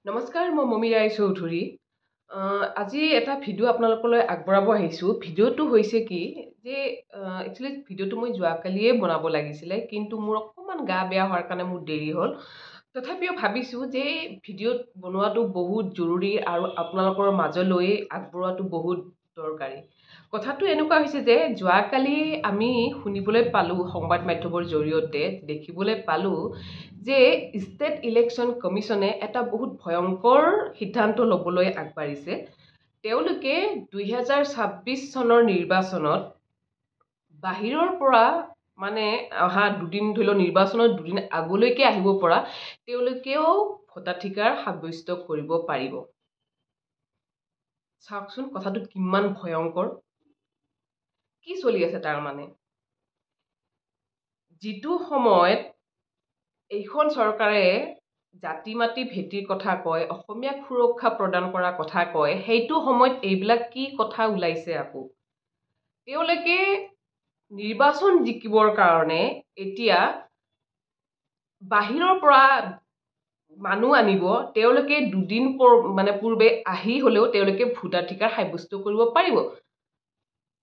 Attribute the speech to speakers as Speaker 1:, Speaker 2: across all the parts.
Speaker 1: নমস্কাৰ মই মমি ৰায় চৌধুৰী আজি এটা ভিডিঅ' আপোনালোকলৈ আগবঢ়াব আহিছোঁ ভিডিঅ'টো হৈছে কি যে একচুৱেলি ভিডিঅ'টো মই যোৱাকালিয়ে বনাব লাগিছিলে কিন্তু মোৰ অকণমান গা বেয়া হোৱাৰ কাৰণে মোৰ দেৰি হ'ল তথাপিও ভাবিছোঁ যে ভিডিঅ'ত বনোৱাটো বহুত জৰুৰী আৰু আপোনালোকৰ মাজলৈ আগবঢ়োৱাটো বহুত দৰকাৰী কথাটো এনেকুৱা হৈছে যে যোৱাকালি আমি শুনিবলৈ পালোঁ সংবাদ মাধ্যমৰ জৰিয়তে দেখিবলৈ পালোঁ যে ষ্টেট ইলেকশ্যন কমিশ্যনে এটা বহুত ভয়ংকৰ সিদ্ধান্ত ল'বলৈ আগবাঢ়িছে তেওঁলোকে 2026 চনৰ নিৰ্বাচনত বাহিৰৰ পৰা মানে অহা দুদিন ধৰি লওক নিৰ্বাচনৰ দুদিন আগলৈকে আহিব পৰা তেওঁলোকেও ভোটাধিকাৰ সাব্যস্ত কৰিব পাৰিব চাওকচোন কথাটো কিমান ভয়ংকৰ কি চলি আছে তাৰ মানে যিটো সময়ত এইখন চৰকাৰে জাতি মাটি ভেটিৰ কথা কয় অসমীয়াক সুৰক্ষা প্ৰদান কৰা কথা কয় সেইটো সময়ত এইবিলাক কি কথা ওলাইছে আকৌ তেওঁলোকে নিৰ্বাচন জিকিবৰ কাৰণে এতিয়া বাহিৰৰ পৰা মানুহ আনিব তেওঁলোকে দুদিন মানে পূৰ্বে আহি হলেও তেওঁলোকে ভোটাধিকাৰ সাব্যস্ত কৰিব পাৰিব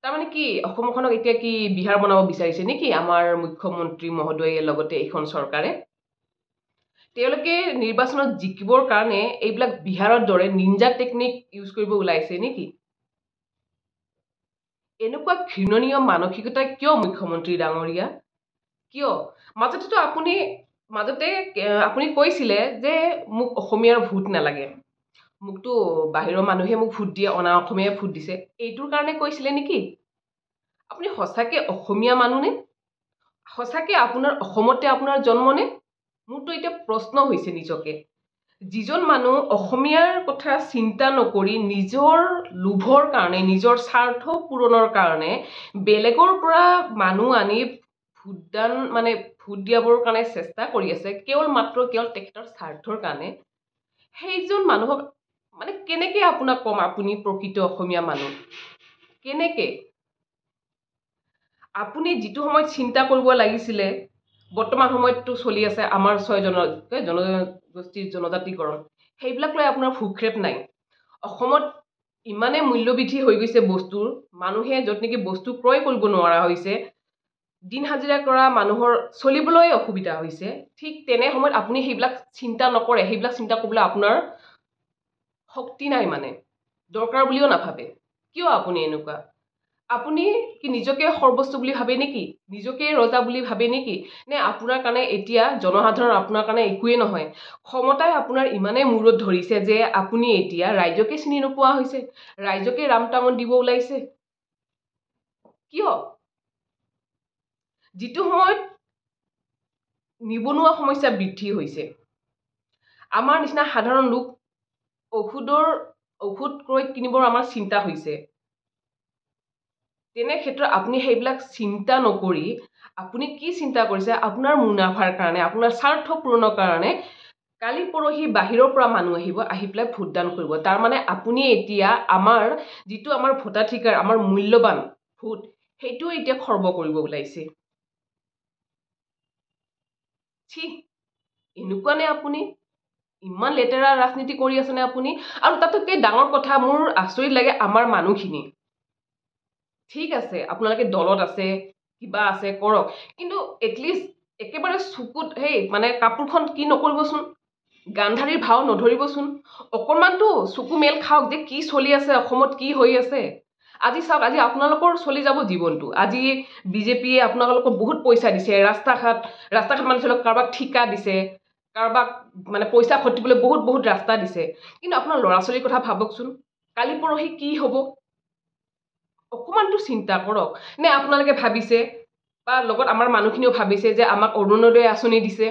Speaker 1: তাৰমানে কি অসমখনক এতিয়া কি বিহাৰ বনাব বিচাৰিছে নেকি আমাৰ মুখ্যমন্ত্ৰী মহোদয়ে লগতে এইখন চৰকাৰে তেওঁলোকে নিৰ্বাচনত জিকিবৰ কাৰণে এইবিলাক বিহাৰৰ দৰে নিঞ্জা টেকনিক ইউজ কৰিব ওলাইছে নেকি এনেকুৱা ঘৃণনীয় মানসিকতা কিয় মুখ্যমন্ত্ৰী ডাঙৰীয়া কিয় মাজতে আপুনি কৈছিলে যে মোক অসমীয়াৰ ভোট নালাগে মোকতো বাহিৰৰ মানুহে মোক ভোট দিয়ে অনা অসমীয়াই ভোট দিছে এইটোৰ কাৰণে কৈছিলে নেকি আপুনি সঁচাকে অসমীয়া মানুহ নে সঁচাকে আপোনাৰ অসমতে আপোনাৰ জন্ম নে মোৰতো এতিয়া প্ৰশ্ন হৈছে নিজকে যিজন মানুহ অসমীয়াৰ কথা চিন্তা নকৰি নিজৰ লোভৰ কাৰণে নিজৰ স্বাৰ্থ পূৰণৰ কাৰণে বেলেগৰ পৰা মানুহ আনি ভোটদান মানে ভোট দিয়াবৰ কাৰণে চেষ্টা কৰি আছে কেৱল তেখেতৰ স্বাৰ্থৰ কাৰণে সেইজন মানুহক মানে কেনেকে আপোনাক কম আপুনি প্ৰকৃত অসমীয়া মানুহ কেনেকে আপুনি যিটো সময়ত চিন্তা কৰিব লাগিছিলে বৰ্তমান সময়তটো চলি আছে আমাৰ 6 জনগোষ্ঠীৰ জনজাতিকৰণ সেইবিলাক লৈ আপোনাৰ ভূক্ষেপ নাই অসমত ইমানে মূল্যবৃদ্ধি হৈ গৈছে বস্তুৰ মানুহে যত নেকি বস্তু ক্ৰয় কৰিব নোৱাৰা হৈছে দিন হাজিৰা কৰা মানুহৰ চলিবলৈ অসুবিধা হৈছে ঠিক তেনে সময়ত আপুনি সেইবিলাক চিন্তা নকৰে সেইবিলাক চিন্তা কৰিবলৈ আপোনাৰ শক্তি নাই মানে দৰকাৰ বুলিও নাভাবে কিয় আপুনি এনেকুৱা আপুনি কি নিজকে সৰ্বস্ব বুলি ভাবে নেকি নিজকে ৰজা বুলি ভাবে নেকি নে আপোনাৰ কাৰণে এতিয়া জনসাধাৰণ আপোনাৰ কাৰণে একোৱে নহয় ক্ষমতাই আপোনাৰ ইমানে মূৰত ধৰিছে যে আপুনি এতিয়া ৰাজ্যকে চিনি নোপোৱা হৈছে ৰাজ্যকে ৰামটাঙন দিব ওলাইছে কিয় যিটো সময়ত নিবনুৱা সমস্যা বৃদ্ধি হৈছে আমাৰ নিচিনা সাধাৰণ লোক ঔষধ ক্ৰয় কিনিবৰ আমাৰ চিন্তা হৈছে তেনে ক্ষেত্ৰত আপুনি সেইবিলাক চিন্তা নকৰি আপুনি কি চিন্তা কৰিছে আপোনাৰ মুনাফাৰ কাৰণে আপোনাৰ স্বাৰ্থ পূৰণৰ কাৰণে কালি পৰহি বাহিৰৰ পৰা মানুহ আহিব আহি পেলাই ভোটদান কৰিব তাৰ মানে আপুনি এতিয়া আমাৰ যিটো আমাৰ ভোটাধিকাৰ আমাৰ মূল্যৱান ভোট সেইটো এতিয়া খৰ্ব কৰিব ওলাইছে ঠিক এনেকুৱা নে আপুনি ইমান লেতেৰা ৰাজনীতি কৰি আছে নে আপুনি আৰু তাতকৈ ডাঙৰ কথা মোৰ আচৰিত লাগে আমাৰ মানুহখিনি ঠিক আছে আপোনালোকে দলত আছে কিবা আছে কৰক কিন্তু এটলিষ্ট একেবাৰে চকুত হেই মানে কাপোৰখন কি নকৰিবচোন গান্ধাৰীৰ ভাও নধৰিবচোন অকণমানতো চকু মেল খাওক যে কি চলি আছে অসমত কি হৈ আছে আজি চাওক আজি আপোনালোকৰ চলি যাব জীৱনটো আজি বিজেপিয়ে আপোনালোকক বহুত পইচা দিছে ৰাস্তা ঘাট মানে ধৰক কাৰোবাক ঠিকা দিছে কাৰোবাক মানে পইচা খটিবলৈ বহুত ৰাস্তা দিছে কিন্তু আপোনাৰ ল'ৰা ছোৱালীৰ কথা ভাবকচোন কালি পৰহি কি হ'ব অকমানটো চিন্তা কৰক নে আপোনালোকে ভাবিছে বা লগত আমাৰ মানুহখিনিও ভাবিছে যে আমাক অৰুণোদয় আঁচনি দিছে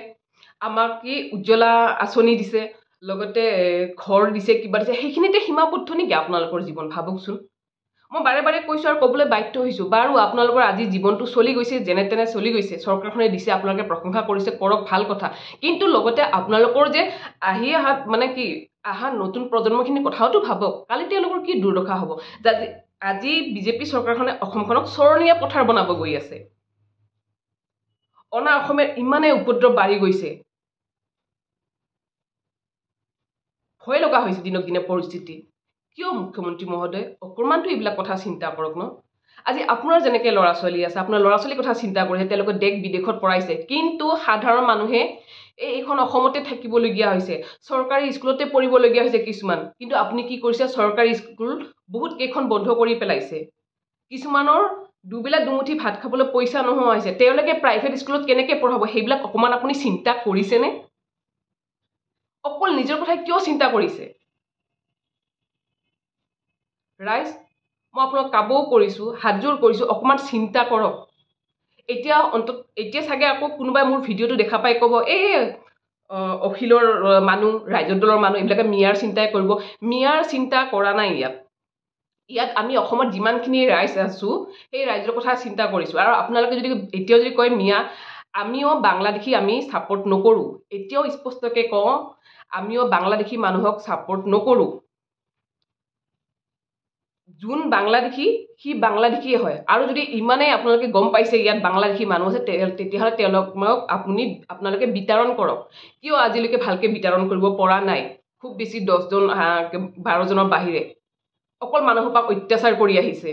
Speaker 1: আমাক কি উজ্জ্বলা আঁচনি দিছে লগতে ঘৰ দিছে কিবা দিছে সেইখিনিতে সীমাবদ্ধ নেকি আপোনালোকৰ জীৱন ভাবকচোন মই বাৰে কৈছো আৰু ক'বলৈ বাধ্য হৈছো বাৰু আপোনালোকৰ আজি জীৱনটো চলি গৈছে যেনে তেনে চলি গৈছে চৰকাৰখনে দিছে আপোনালোকে প্ৰশংসা কৰিছে কৰক ভাল কথা কিন্তু লগতে আপোনালোকৰ যে আহি অহা মানে কি আহা নতুন প্ৰজন্মখিনিৰ কথাওতো ভাবক কালি তেওঁলোকৰ কি দুৰ্দশা হ'ব আজি বিজেপি চৰকাৰখনে অসমখনক চৰণীয়া পথাৰ বনাব গৈ আছে অনা অসমীয়াৰ ইমানে উপদ্ৰৱ বাঢ়ি গৈছে ভয় লগা হৈছে দিনক দিনে পৰিস্থিতি কিয় মুখ্যমন্ত্ৰী মহোদয় অকণমানতো এইবিলাক কথা চিন্তা কৰক ন আজি আপোনাৰ যেনেকৈ ল'ৰা ছোৱালী আছে আপোনাৰ ল'ৰা ছোৱালীৰ কথা চিন্তা কৰিছে তেওঁলোকে দেশ বিদেশত পঢ়াইছে কিন্তু সাধাৰণ মানুহে এইখন অসমতে থাকিবলগীয়া হৈছে চৰকাৰী স্কুলতে পঢ়িবলগীয়া হৈছে কিছুমান কিন্তু আপুনি কি কৰিছে চৰকাৰী স্কুল বহুত কেইখন বন্ধ কৰি পেলাইছে কিছুমানৰ দুবেলা দুমুঠি ভাত খাবলৈ পইচা নোহোৱা হৈছে তেওঁলোকে প্ৰাইভেট স্কুলত কেনেকৈ পঢ়াব সেইবিলাক অকণমান আপুনি চিন্তা কৰিছেনে অকল নিজৰ কথা কিয় চিন্তা কৰিছে ৰাইজ মই আপোনাক কাবৌ কৰিছোঁ হাতযোৰ কৰিছোঁ অকণমান চিন্তা কৰক এতিয়া চাগে আকৌ কোনোবাই মোৰ ভিডিঅ'টো দেখা পাই ক'ব এই অখিলৰ মানুহ ৰাইজৰ দলৰ মানুহ এইবিলাকে মিয়াৰ চিন্তাই কৰিব মিয়াৰ চিন্তা কৰা নাই ইয়াত আমি অসমত যিমানখিনি ৰাইজ আছোঁ সেই ৰাইজৰ কথা চিন্তা কৰিছোঁ আৰু আপোনালোকে যদি এতিয়াও যদি কয় মিয়া আমিও বাংলাদেশী আমি ছাপোৰ্ট নকৰোঁ এতিয়াও স্পষ্টকৈ কওঁ আমিও বাংলাদেশী মানুহক ছাপোৰ্ট নকৰোঁ যোন বাংলাদেশী সি বাংলাদেশীয়ে হয় আৰু যদি ইমানেই আপোনালোকে গম পাইছে ইয়াত বাংলাদেশী মানুহ আছে তেতিয়াহ'লে তেওঁলোকক আপোনালোকে বিতৰণ কৰক কিয় আজিলৈকে ভালকৈ বিতৰণ কৰিব পৰা নাই খুব বেছি 10জন 12জনৰ বাহিৰে অকল মানুহসোপাক অত্যাচাৰ কৰি আহিছে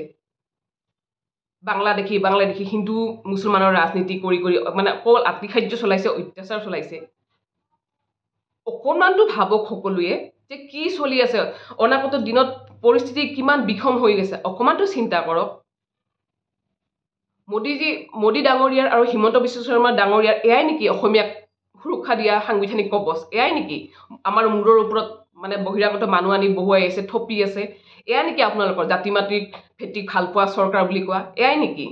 Speaker 1: বাংলাদেশী হিন্দু মুছলমানৰ ৰাজনীতি কৰি মানে অকল আতিশায্য চলাইছে অত্যাচাৰ চলাইছে অকণমানতো ভাবক সকলোৱে যে কি চলি আছে অনাগত দিনত পৰিস্থিতি কিমান বিষম হৈ গৈছে অকণমানতো চিন্তা কৰক মোদী ডাঙৰীয়াৰ আৰু হিমন্ত বিশ্ব শৰ্মা ডাঙৰীয়াৰ এয়াই নেকি অসমীয়াক সুৰক্ষা দিয়া সাংবিধানিক কবচ এয়াই নেকি আমাৰ মূৰৰ ওপৰত মানে বহিৰাগত মানুহ আনি বহুৱাই আছে থপি আছে এয়া নেকি আপোনালোকৰ জাতি মাতৃক ভেটিক ভাল পোৱা চৰকাৰ বুলি কোৱা এয়াই নেকি